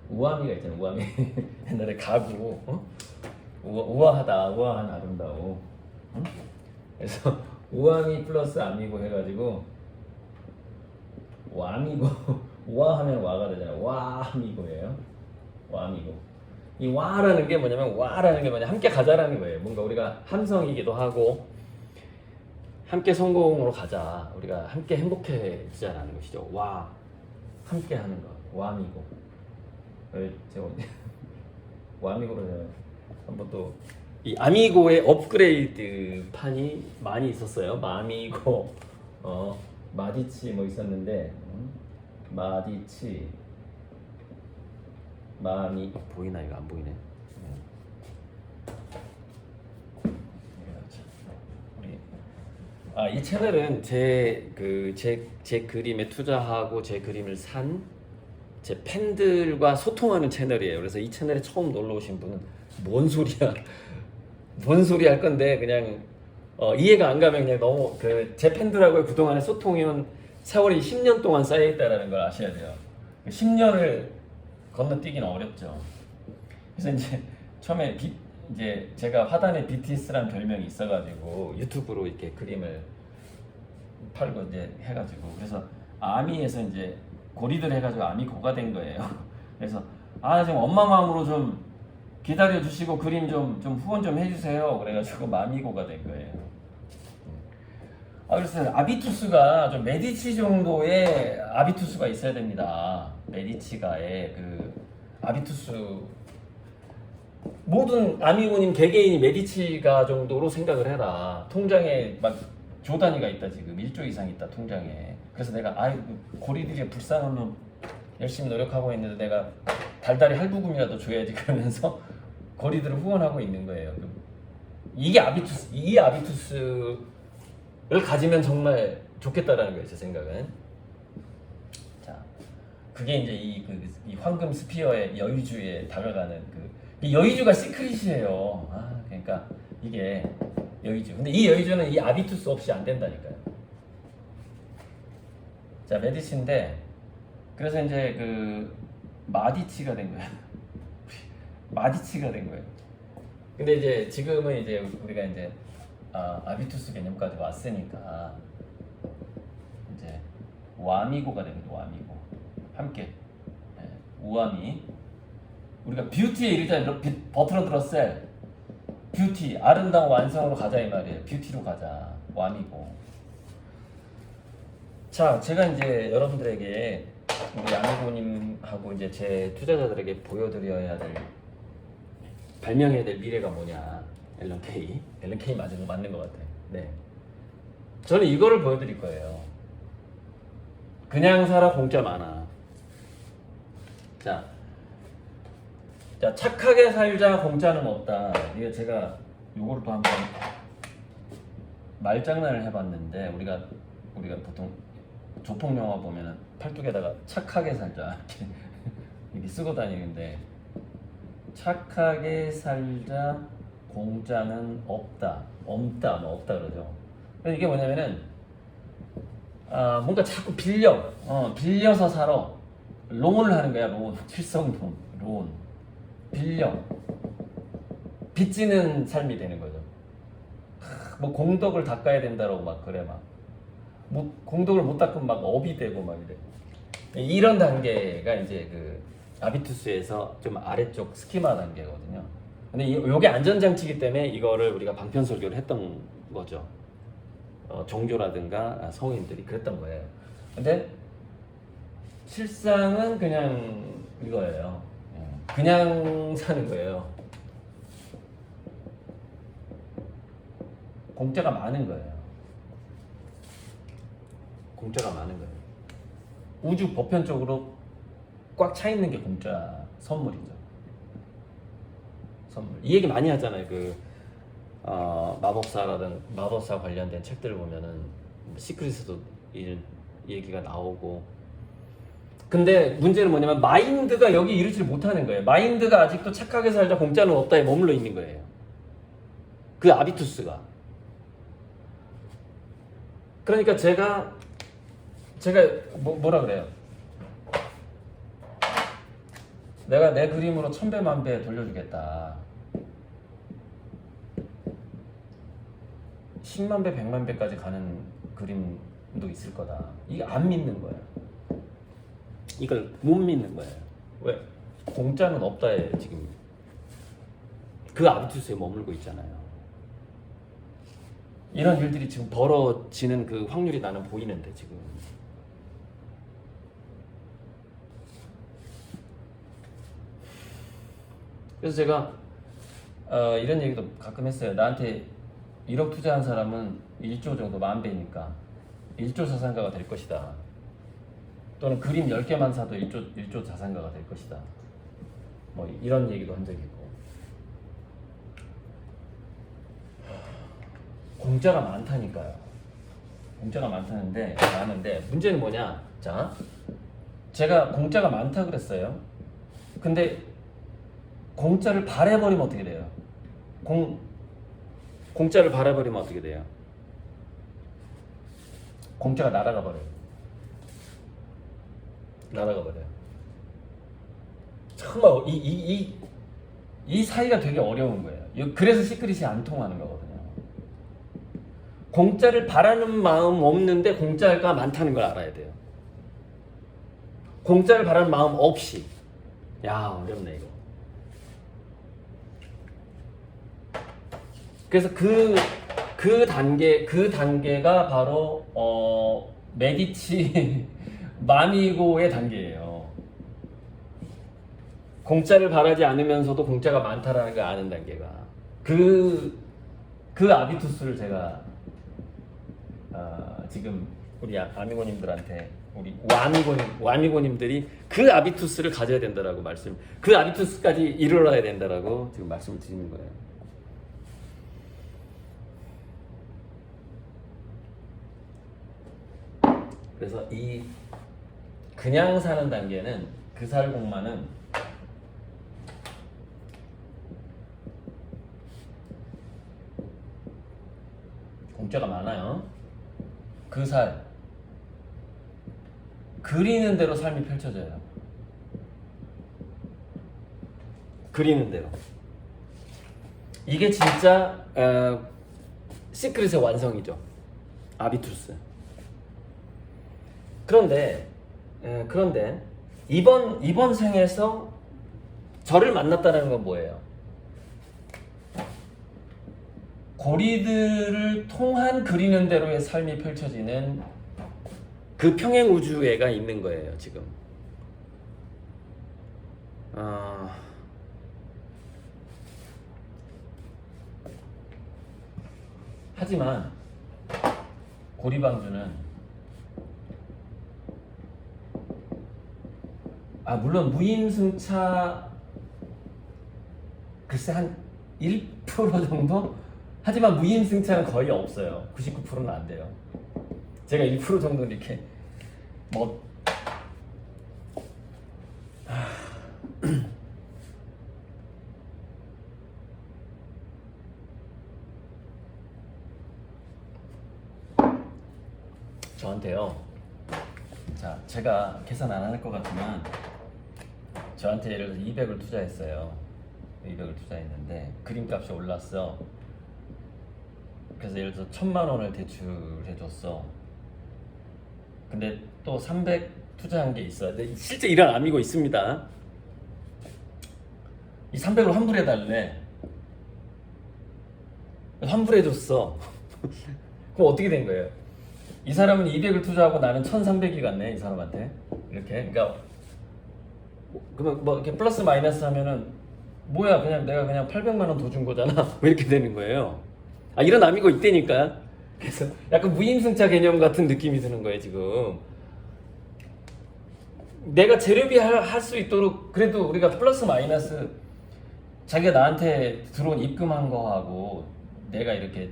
우아미가 있잖아. 우아미. 옛날에 가구, 우아하다, 우아한 아름다워. 그래서 우아미 플러스 아미고 해가지고 와미고. 우아하면 와가 되잖아. 와미고예요. 와미고. 이 와라는 게 뭐냐면, 함께 가자라는 거예요. 뭔가 우리가 함성이기도 하고, 함께 성공으로 가자, 우리가 함께 행복해지자라는 것이죠. 와, 함께 하는 거. 와미고. 제가 와미고를 한번 또, 이 아미고의 업그레이드 판이 많이 있었어요. 마미고, 마디치 뭐 있었는데, 마디치, 마미, 보이나? 이거 안 보이네. 이 채널은 제 그림에 투자하고 제 그림을 산 제 팬들과 소통하는 채널이에요. 그래서 이 채널에 처음 놀러 오신 분은 뭔 소리야? 뭔 소리 할 건데 그냥 이해가 안 가면 그냥 너무 제 팬들하고의 그동안의 소통이면 세월이 10년 동안 쌓여 있다라는 걸 아셔야 돼요. 10년을 건너뛰기는 어렵죠. 그래서 이제 처음에 이제 제가 화단에 BTS라는 별명이 있어가지고 유튜브로 이렇게 그림을 팔고 이제 해가지고 그래서 아미에서 이제 고리들 해가지고 아미고가 된 거예요. 그래서 지금 엄마 마음으로 좀 기다려 주시고 그림 좀 후원 좀 해주세요. 그래가지고 마미고가 된 거예요. 그래서 아비투스가 좀 메디치 정도의 아비투스가 있어야 됩니다. 메디치가의 그 아비투스 모든 아미고님 개개인이 메디치가 정도로 생각을 해라. 통장에 막 조 단위가 있다 지금 1조 이상 있다 통장에. 그래서 내가 고리들이 불쌍하면 열심히 노력하고 있는데 내가 달달이 할부금이라도 줘야지 그러면서 고리들을 후원하고 있는 거예요. 이게 아비투스, 이 아비투스를 가지면 정말 좋겠다라는 거예요 제 생각은. 자, 그게 이제 이 황금 스피어의 여의주에 다가가는 이 여의주가 시크릿이에요. 그러니까 이게 여의주. 근데 이 여의주는 이 아비투스 없이 안 된다니까요. 자, 메디치인데 그래서 이제 마디치가 된 거예요. 마디치가 된 거예요. 근데 이제 지금은 이제 우리가 이제 아비투스 개념까지 왔으니까 이제 와미고가 됩니다. 와미고 함께 우아미. 우리가 뷰티에 이르자 버트런드 러셀 뷰티 아름다운 완성으로 가자 이 말이에요. 뷰티로 가자 와미고. 자, 제가 이제 여러분들에게 우리 양희고님하고 이제 제 투자자들에게 보여드려야 될 발명해야 될 미래가 뭐냐. 앨런 K 맞는 것 같아요. 네, 저는 이거를 보여드릴 거예요. 그냥 살아 공짜 많아. 자, 착하게 살자 공짜는 없다. 이게 제가 요거를 또 한번 말장난을 해봤는데 우리가 보통 조폭 영화 보면은 팔뚝에다가 착하게 살자 이렇게 쓰고 다니는데 착하게 살자 공짜는 없다 없다 그러죠. 그래서 이게 뭐냐면은 뭔가 자꾸 빌려서 살아. 론을 하는 거야. 론 칠성론 론 빌려 빚지는 삶이 되는 거죠. 뭐 공덕을 닦아야 된다라고 막 그래 뭐 공덕을 못 닦으면 막 업이 되고 막 이래. 이런 단계가 이제 아비투스에서 좀 아래쪽 스키마 단계거든요. 근데 요게 안전장치이기 때문에 이거를 우리가 방편설교를 했던 거죠. 종교라든가 성인들이 그랬던 거예요. 근데 실상은 그냥 이거예요. 그냥 사는 거예요. 공짜가 많은 거예요. 공짜가 많은 거예요. 우주 보편적으로 꽉 차 있는 게 공짜 선물이죠. 선물. 이 얘기 많이 하잖아요. 마법사 관련된 책들을 보면은 시크릿에도 이 얘기가 나오고. 근데 문제는 뭐냐면 마인드가 여기 이르지를 못하는 거예요. 마인드가 아직도 착하게 살자 공짜는 없다에 머물러 있는 거예요. 그 아비투스가. 그러니까 제가 뭐라 그래요? 내가 내 그림으로 1000배 만배 돌려주겠다. 10만 배, 100만 배까지 가는 그림도 있을 거다. 이게 안 믿는 거예요. 이걸 못 믿는 거예요. 왜? 공짜는 없다에 지금 그 아비투스에 머물고 있잖아요. 이런 일들이 지금 벌어지는 그 확률이 나는 보이는데 지금. 그래서 제가 이런 얘기도 가끔 했어요. 나한테 1억 투자한 사람은 1조 정도 10,000배니까 1조 자산가가 될 것이다. 또는 그림 10개만 사도 1조 자산가가 될 것이다. 뭐 이런 얘기도 한 적이 있고. 공짜가 많다니까요. 공짜가 많는데 문제는 뭐냐? 자, 제가 공짜가 많다 그랬어요. 근데 공짜를 발해버리면 어떻게 돼요? 공짜를 바라버리면 어떻게 돼요? 공짜가 날아가 버려요. 날아가 버려요. 정말 이 사이가 되게 어려운 거예요. 그래서 시크릿이 안 통하는 거거든요. 공짜를 바라는 마음 없는데 공짜가 많다는 걸 알아야 돼요. 공짜를 바라는 마음 없이. 야, 어렵네 이거. 그래서 그 단계가 바로 메디치 마미고의 단계예요. 공짜를 바라지 않으면서도 공짜가 많다라는 걸 아는 단계가 그 아비투스를 제가 지금 우리 아미고님들한테 우리 와미고님들이 그 아비투스를 가져야 된다라고 그 아비투스까지 이르러야 된다라고 지금 말씀을 드리는 거예요. 그래서 이 그냥 사는 단계는 그 살공만은 공짜가 많아요. 그 살 그리는 대로 삶이 펼쳐져요. 그리는 대로. 이게 진짜 시크릿의 완성이죠. 아비투스. 그런데 이번 생에서 저를 만났다는 건 뭐예요? 고리들을 통한 그리는 대로의 삶이 펼쳐지는 그 평행 우주애가 있는 거예요, 지금. 하지만 고리방주는 물론 무임승차 글쎄 한 1% 정도? 하지만 무임승차는 거의 없어요. 99%는 안 돼요. 제가 1% 정도 이렇게 저한테요. 자, 제가 계산 안 할 것 같지만 저한테 예를 들어서 200을 투자했어요. 200을 투자했는데 그림값이 올랐어. 그래서 예를 들어서 1000만 원을 대출해줬어. 근데 또 300 투자한 게 있어요. 근데 실제 이런 아미고 있습니다. 이 300을 환불해달래. 환불해줬어. 그럼 어떻게 된 거예요? 이 사람은 200을 투자하고 나는 1300이 갔네, 이 사람한테. 이렇게. 그러니까 그러면 뭐 이렇게 플러스 마이너스 하면은 뭐야, 내가 그냥 800만 원 더 준 거잖아. 왜 이렇게 되는 거예요? 이런 아미고 있다니까. 그래서 약간 무임승차 개념 같은 느낌이 드는 거예요, 지금. 내가 재료비 할 수 있도록 그래도 우리가 플러스 마이너스 자기가 나한테 들어온 입금한 거하고 내가 이렇게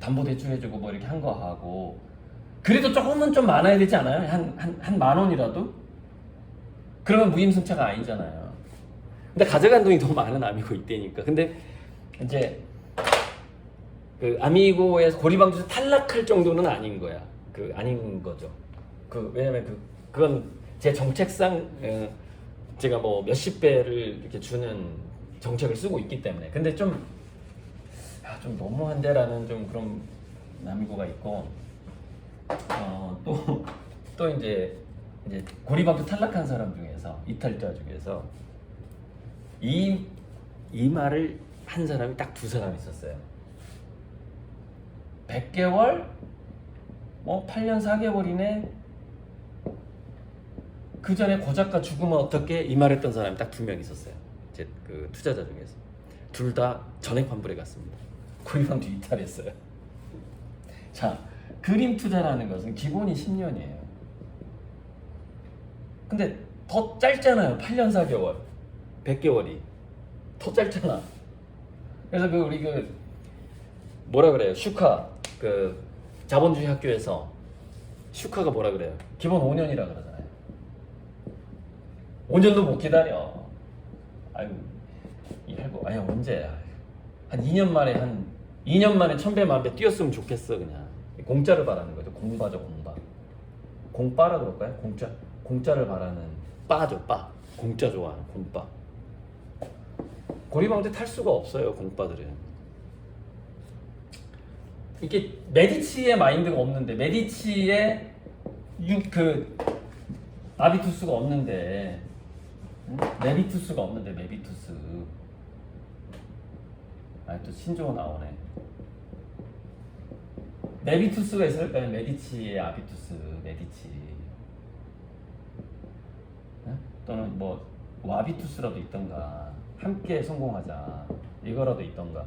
담보대출 해주고 뭐 이렇게 한 거하고 그래도 조금은 좀 많아야 되지 않아요? 한 10,000원이라도? 그러면 무임승차가 아니잖아요. 근데 가져간 돈이 더 많은 아미고 있다니까. 근데 이제 그 아미고에서 고리방주에서 탈락할 정도는 아닌 거야. 아닌 거죠. 왜냐면 그건 제 정책상 제가 뭐 몇십 배를 이렇게 주는 정책을 쓰고 있기 때문에. 근데 좀 너무한데라는 좀 그런 아미고가 있고 또 이제 고리방주 탈락한 사람 중에서 이탈자 중에서 이 말을 한 사람이 딱 2사람 있었어요. 100개월? 8년 4개월이네? 그 전에 고작가 죽으면 어떻게? 이 말했던 사람이 딱 2명 있었어요. 제 그 투자자 중에서. 둘 다 전액 환불해 갔습니다. 고리방주 이탈했어요. 자, 그림 투자라는 것은 기본이 10년이에요. 근데 더 짧잖아요. 8년 4개월. 100개월이. 더 짧잖아. 그래서 우리 뭐라 그래요? 슈카 자본주의 학교에서 슈카가 뭐라 그래요? 기본 5년이라 그러잖아요. 5년도 못 기다려. 아유, 이 할고 언제? 한 2년 만에 한 2년 만에 1000배 만배 뛰었으면 좋겠어. 그냥 공짜를 바라는 거죠. 공바죠. 공바. 공바라 그럴까요? 공짜를 바라는 빠죠. 빠. 공짜 좋아하는 공바. 고리방대 탈 수가 없어요. 공바들은. 이게 메디치의 마인드가 없는데, 메디치의 아비투스가 없는데, 메비투스가 없는데, 메비투스. 또 신조어 나오네. 메비투스가 있을까요? 메디치의 아비투스, 메디치. 또는 뭐 와비투스라도 있던가, 함께 성공하자 이거라도 있던가.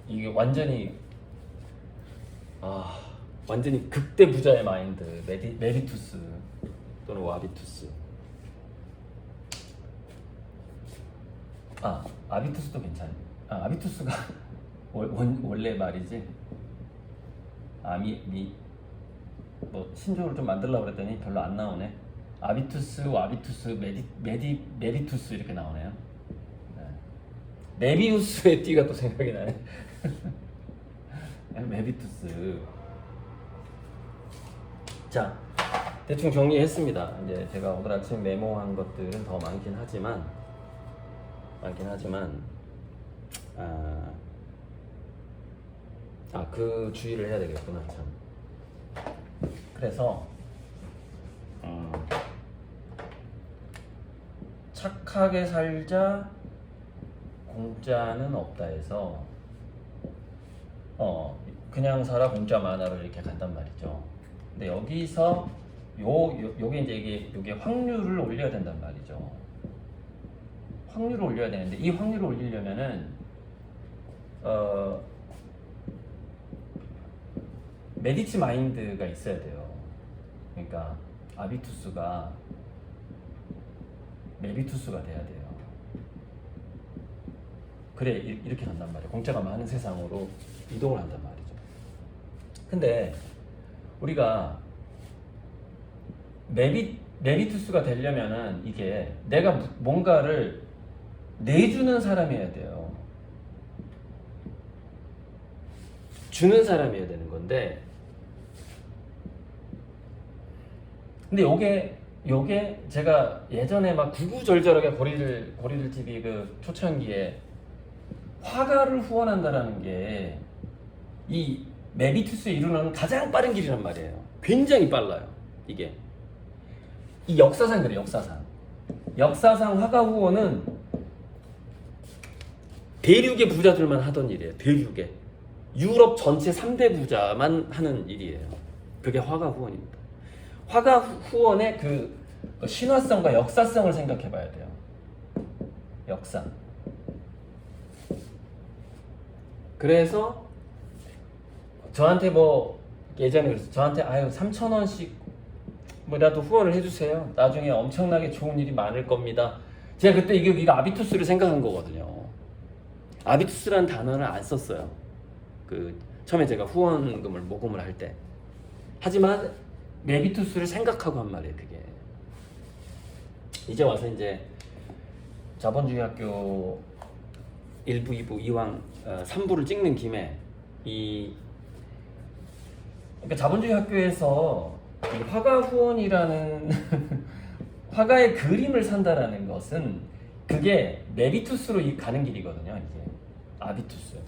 이게 완전히 극대 부자의 마인드. 메비투스 또는 와비투스. 아비투스도 괜찮아. 아비투스가 원래 말이지. 뭐 신조어를 좀 만들려고 그랬더니 별로 안 나오네. 아비투스, 와비투스, 메비투스 이렇게 나오네요. 네. 메비우스의 띠가 또 생각이 나네. 메비투스. 자, 대충 정리했습니다. 이제 제가 오늘 아침 메모한 것들은 더 많긴 하지만 그 주의를 해야 되겠구나 참. 그래서 착하게 살자, 공짜는 없다 해서 그냥 살아 공짜 많아로 이렇게 간단 말이죠. 근데 여기서 요게 이제 이게 확률을 올려야 된단 말이죠. 확률을 올려야 되는데, 이 확률을 올리려면은 메디치 마인드가 있어야 돼요. 그러니까 아비투스가 메비투스가 돼야 돼요. 그래 이렇게 간단 말이에요. 공짜가 많은 세상으로 이동을 한단 말이죠. 근데 우리가 메비투스가 되려면은 이게 내가 뭔가를 내주는 사람이어야 돼요. 주는 사람이어야 되는 건데, 근데 요게 제가 예전에 막 구구절절하게 고리들 TV 그 초창기에 화가를 후원한다라는 게 이 메비투스에 이루는 가장 빠른 길이란 말이에요. 굉장히 빨라요. 이게 이 역사상 그래요. 역사상 화가 후원은 대륙의 부자들만 하던 일이에요. 대륙의 유럽 전체 3대 부자만 하는 일이에요. 그게 화가 후원입니다. 화가 후원의 그 신화성과 역사성을 생각해 봐야 돼요. 역사. 그래서 저한테 뭐 예전에 그랬어요. 저한테 3,000원씩 뭐라도 후원을 해주세요. 나중에 엄청나게 좋은 일이 많을 겁니다. 제가 그때 이거 아비투스를 생각한 거거든요. 아비투스라는 단어를 안 썼어요. 처음에 제가 후원금을 모금을 할 때. 하지만 메비투스를 생각하고 한 말이에요. 그게 이제 와서 이제 자본주의 학교 1부, 2부, 이왕 3부를 찍는 김에 그러니까 자본주의 학교에서 이 화가 후원이라는 화가의 그림을 산다라는 것은 그게 메비투스로 가는 길이거든요. 이게 아비투스.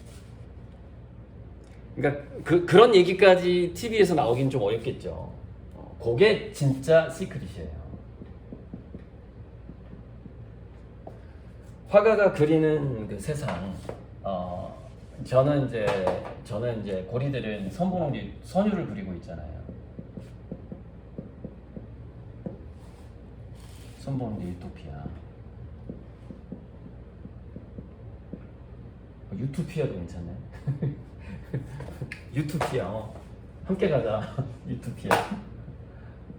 그러니까 그런 얘기까지 TV에서 나오긴 좀 어렵겠죠. 그게 진짜 시크릿이에요. 화가가 그리는 그 세상. 저는 이제 고리들은 선유를 그리고 있잖아요. 선봉리 유토피아. 유토피아도 괜찮네. 유토피아. 함께 가자. 유토피아.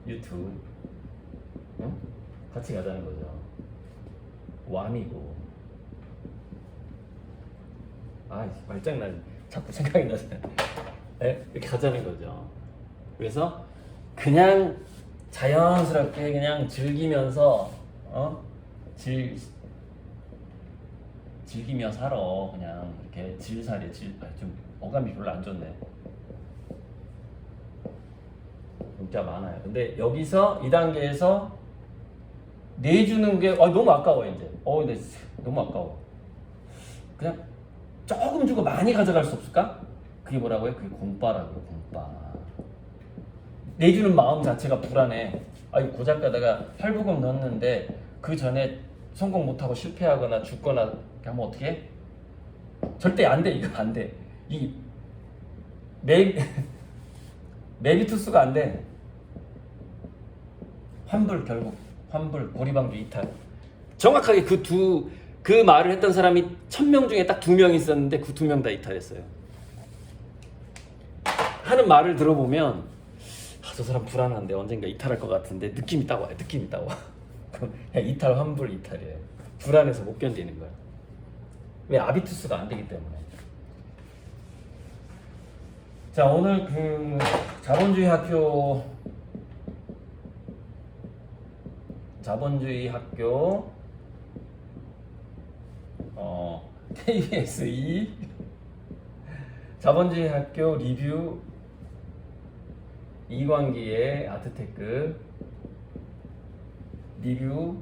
유튜브. 같이 가자는 거죠. 왬이고. 말장난 자꾸 생각이 나잖아요. 네? 이렇게 가자는 거죠. 그래서 그냥 자연스럽게 그냥 즐기면서 즐기며 살아. 그냥 이렇게 질살이 좀 어감이 별로 안 좋네. 문자 많아요. 근데 여기서 이 단계에서 내주는 게 너무 아까워 이제. 근데 너무 아까워. 그냥 조금 주고 많이 가져갈 수 없을까? 그게 뭐라고요? 그게 공빠라고요. 공빠. 내주는 마음 자체가 불안해. 고작가다가 할부금 넣었는데 그 전에 성공 못하고 실패하거나 죽거나 하면 어떻게 해? 절대 안 돼. 이거 안 돼. 이 메비투스가 안 돼. 환불, 결국 환불, 고리방주 이탈. 정확하게 그 말을 했던 사람이 1000명 중에 딱 2명 있었는데 그 2명 다 이탈했어요. 하는 말을 들어보면 저 사람 불안한데 언젠가 이탈할 것 같은데 느낌이 딱 와요. 느낌이 딱 와. 그럼 이탈, 환불, 이탈이에요. 불안해서 못 견디는 거야. 왜? 아비투스가 안 되기 때문에. 자, 오늘 그 자본주의 학교 KBS2 자본주의 학교 리뷰 이광기의 아트테크 리뷰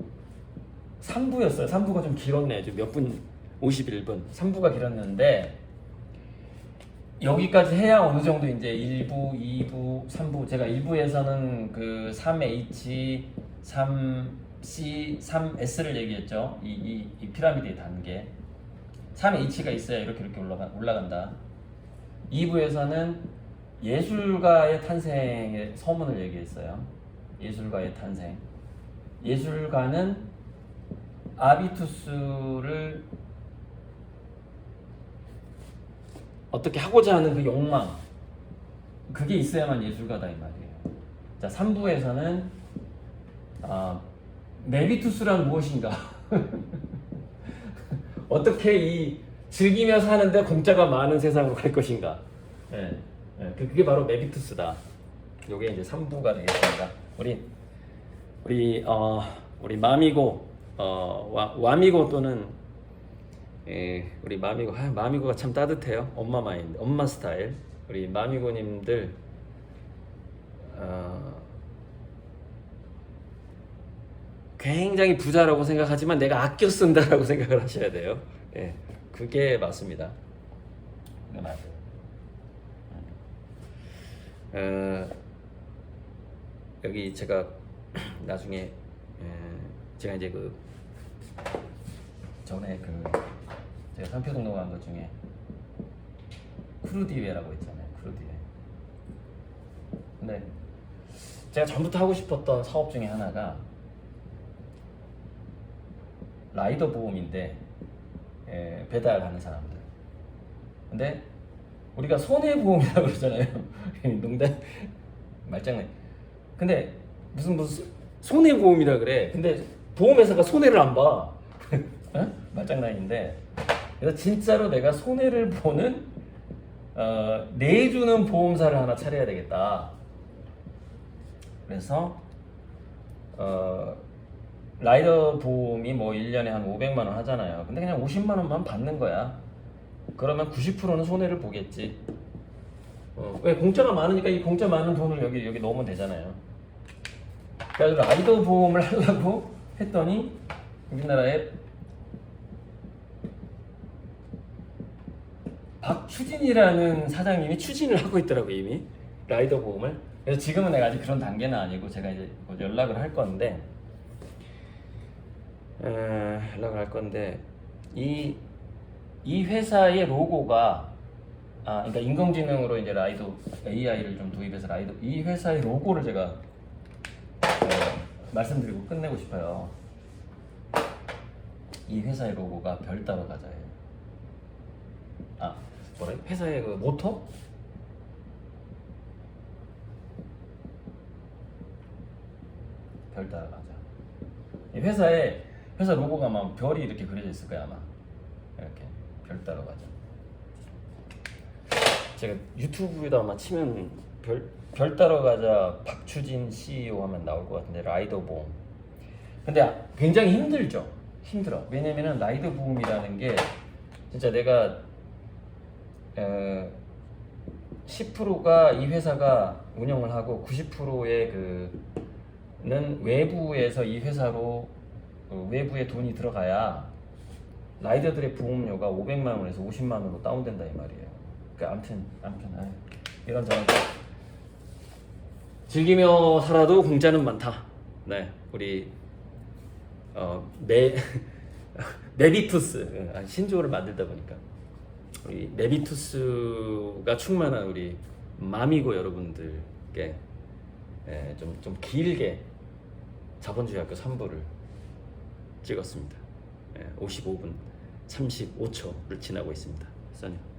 3부였어요. 3부가 좀 길었네요. 좀 몇 분, 51분. 3부가 길었는데 여기까지 해야 어느 정도 이제 1부, 2부, 3부. 제가 1부에서는 그 3H, 3C, 3S를 얘기했죠. 이 피라미드의 단계. 3H가 있어야 이렇게 올라간다. 2부에서는 예술가의 탄생의 서문을 얘기했어요. 예술가의 탄생. 예술가는 아비투스를 어떻게 하고자 하는 그 욕망, 그게 있어야만 예술가다 이 말이에요. 자, 3부에서는 메비투스란 무엇인가? 어떻게 이 즐기며 사는데 공짜가 많은 세상으로 갈 것인가? 그게 바로 메비투스다. 요게 이제 3부가 되겠습니다. 우리 마미고 와미고 또는 우리 마미고가 참 따뜻해요. 엄마 마인드, 엄마 스타일. 우리 마미고님들 굉장히 부자라고 생각하지만 내가 아껴 쓴다라고 생각을 하셔야 돼요. 그게 맞습니다. 그게 맞아요. 여기 제가 나중에 제가 이제 그 전에 제가 상표 등록한 것 중에 크루디웨라고 있잖아요. 크루디웨. 근데 제가 전부터 하고 싶었던 사업 중에 하나가 라이더 보험인데 배달하는 사람들. 근데 우리가 손해보험이라고 그러잖아요. 농담 말장난. 근데 무슨 손해보험이라 그래. 근데 보험회사가 손해를 안 봐. 말장난인데. 그래서 진짜로 내가 손해를 보는 내주는 보험사를 하나 차려야 되겠다. 그래서 라이더 보험이 뭐 1년에 한 500만 원 하잖아요. 근데 그냥 50만 원만 받는 거야. 그러면 90%는 손해를 보겠지. 왜? 공짜가 많으니까 이 공짜 많은 돈을 여기 넣으면 되잖아요. 그래서 라이더 보험을 하려고 했더니 우리나라에 박추진이라는 사장님이 추진을 하고 있더라고요. 이미 라이더 보험을. 그래서 지금은 내가 아직 그런 단계는 아니고 제가 이제 연락을 할 건데 이 회사의 로고가 그러니까 인공지능으로 이제 라이더 AI를 좀 도입해서 라이더 이 회사의 로고를 제가 말씀드리고 끝내고 싶어요. 이 회사의 로고가 별 따러 가자예요. 뭐래? 회사의 그 모토? 별 따러 가자. 이 회사 로고가 막 별이 이렇게 그려져 있을 거야 아마. 이렇게 별 따러 가자. 제가 유튜브에다 아마 치면 별 따러 가자 박추진 CEO 하면 나올 것 같은데 라이더 보험. 근데 굉장히 힘들죠. 힘들어. 왜냐면은 라이더 보험이라는 게 진짜 내가 10%가 이 회사가 운영을 하고 90%의 그는 외부에서 이 회사로 외부에 돈이 들어가야 라이더들의 보험료가 500만 원에서 50만 원으로 다운된다 이 말이에요. 그러니까 아무튼 이런저런 즐기며 살아도 공짜는 많다. 네, 우리 메비투스 신조어를 만들다 보니까 우리 메비투스가 충만한 우리 마미고 여러분들께 좀 길게 자본주의 학교 3부를 찍었습니다. 55분 35초를 지나고 있습니다. 선생님.